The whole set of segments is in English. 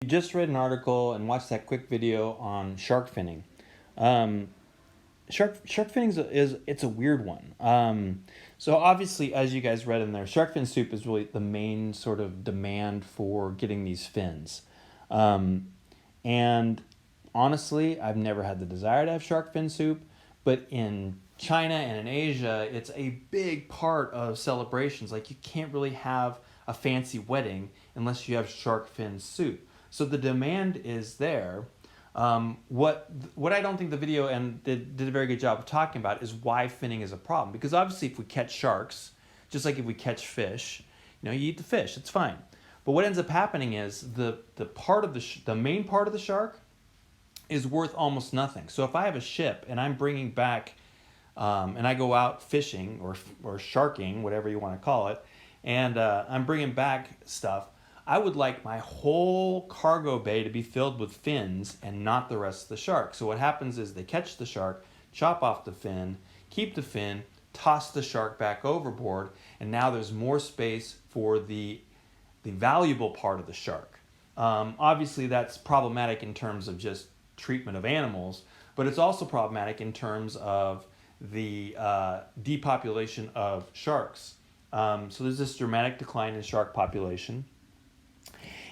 just read an article and watched that quick video on shark finning. Um, shark finning it's a weird one. So obviously, as you guys read in there, shark fin soup is really the main sort of demand for getting these fins. Um, and honestly, I've never had the desire to have shark fin soup, but in China and in Asia, it's a big part of celebrations. Like you can't really have a fancy wedding unless you have shark fin soup. So the demand is there. What I don't think the video and did a very good job of talking about is why finning is a problem. Because obviously, if we catch sharks, just like if we catch fish, you eat the fish, it's fine. But what ends up happening is the part of the main part of the shark is worth almost nothing. So if I have a ship and I'm bringing back, and I go out fishing or sharking, whatever you want to call it, and I'm bringing back stuff, I would like my whole cargo bay to be filled with fins and not the rest of the shark. So what happens is they catch the shark, chop off the fin, keep the fin, toss the shark back overboard, and now there's more space for the valuable part of the shark. Obviously, that's problematic in terms of just treatment of animals, but it's also problematic in terms of the depopulation of sharks. So there's this dramatic decline in shark population.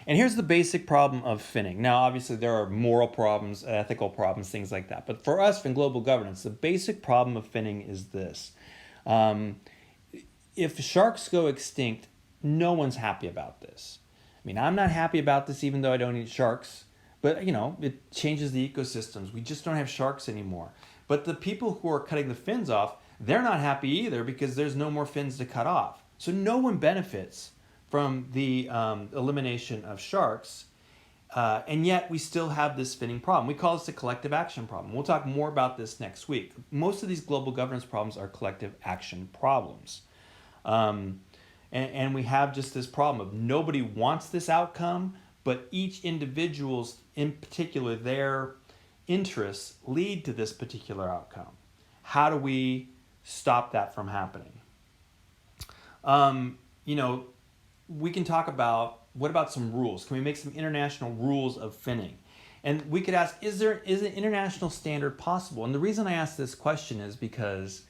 And here's the basic problem of finning. Now, obviously, there are moral problems, ethical problems, things like that. But for us in global governance, the basic problem of finning is this. If sharks go extinct, no one's happy about this. I mean, I'm not happy about this even though I don't eat sharks. But, it changes the ecosystems. We just don't have sharks anymore. But the people who are cutting the fins off, they're not happy either because there's no more fins to cut off. So no one benefits from the elimination of sharks, and yet we still have this finning problem. We call this a collective action problem. We'll talk more about this next week. Most of these global governance problems are collective action problems. And we have just this problem of nobody wants this outcome, but each individual's, in particular, their interests lead to this particular outcome. How do we stop that from happening? We can talk about, what about some rules? Can we make some international rules of finning? And we could ask, is an international standard possible? And the reason I ask this question is because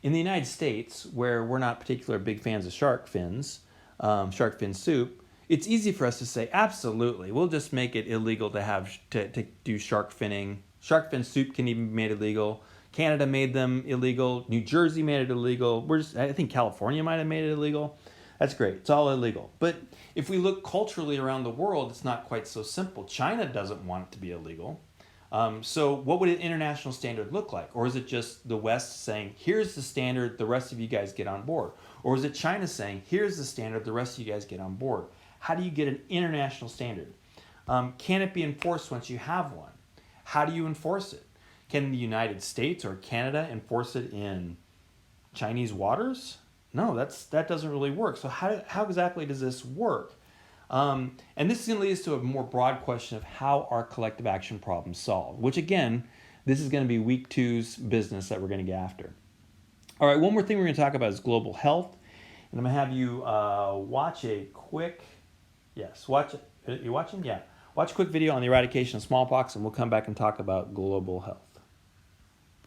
in the United States, where we're not particularly big fans of shark fins, shark fin soup, it's easy for us to say, absolutely, we'll just make it illegal to do shark finning. Shark fin soup can even be made illegal. Canada made them illegal. New Jersey made it illegal. I think California might have made it illegal. That's great. It's all illegal. But if we look culturally around the world, it's not quite so simple. China doesn't want it to be illegal. So what would an international standard look like? Or is it just the West saying, here's the standard, the rest of you guys get on board? Or is it China saying, here's the standard, the rest of you guys get on board? How do you get an international standard? Can it be enforced once you have one? How do you enforce it? Can the United States or Canada enforce it in Chinese waters? No, that doesn't really work. So how exactly does this work? And this is going to lead us to a more broad question of how are collective action problems solved, which again, this is going to be week 2's business that we're going to get after. All right, one more thing we're going to talk about is global health. And I'm going to have you watch a quick, watch it. You watching? Yeah. Watch a quick video on the eradication of smallpox, and we'll come back and talk about global health.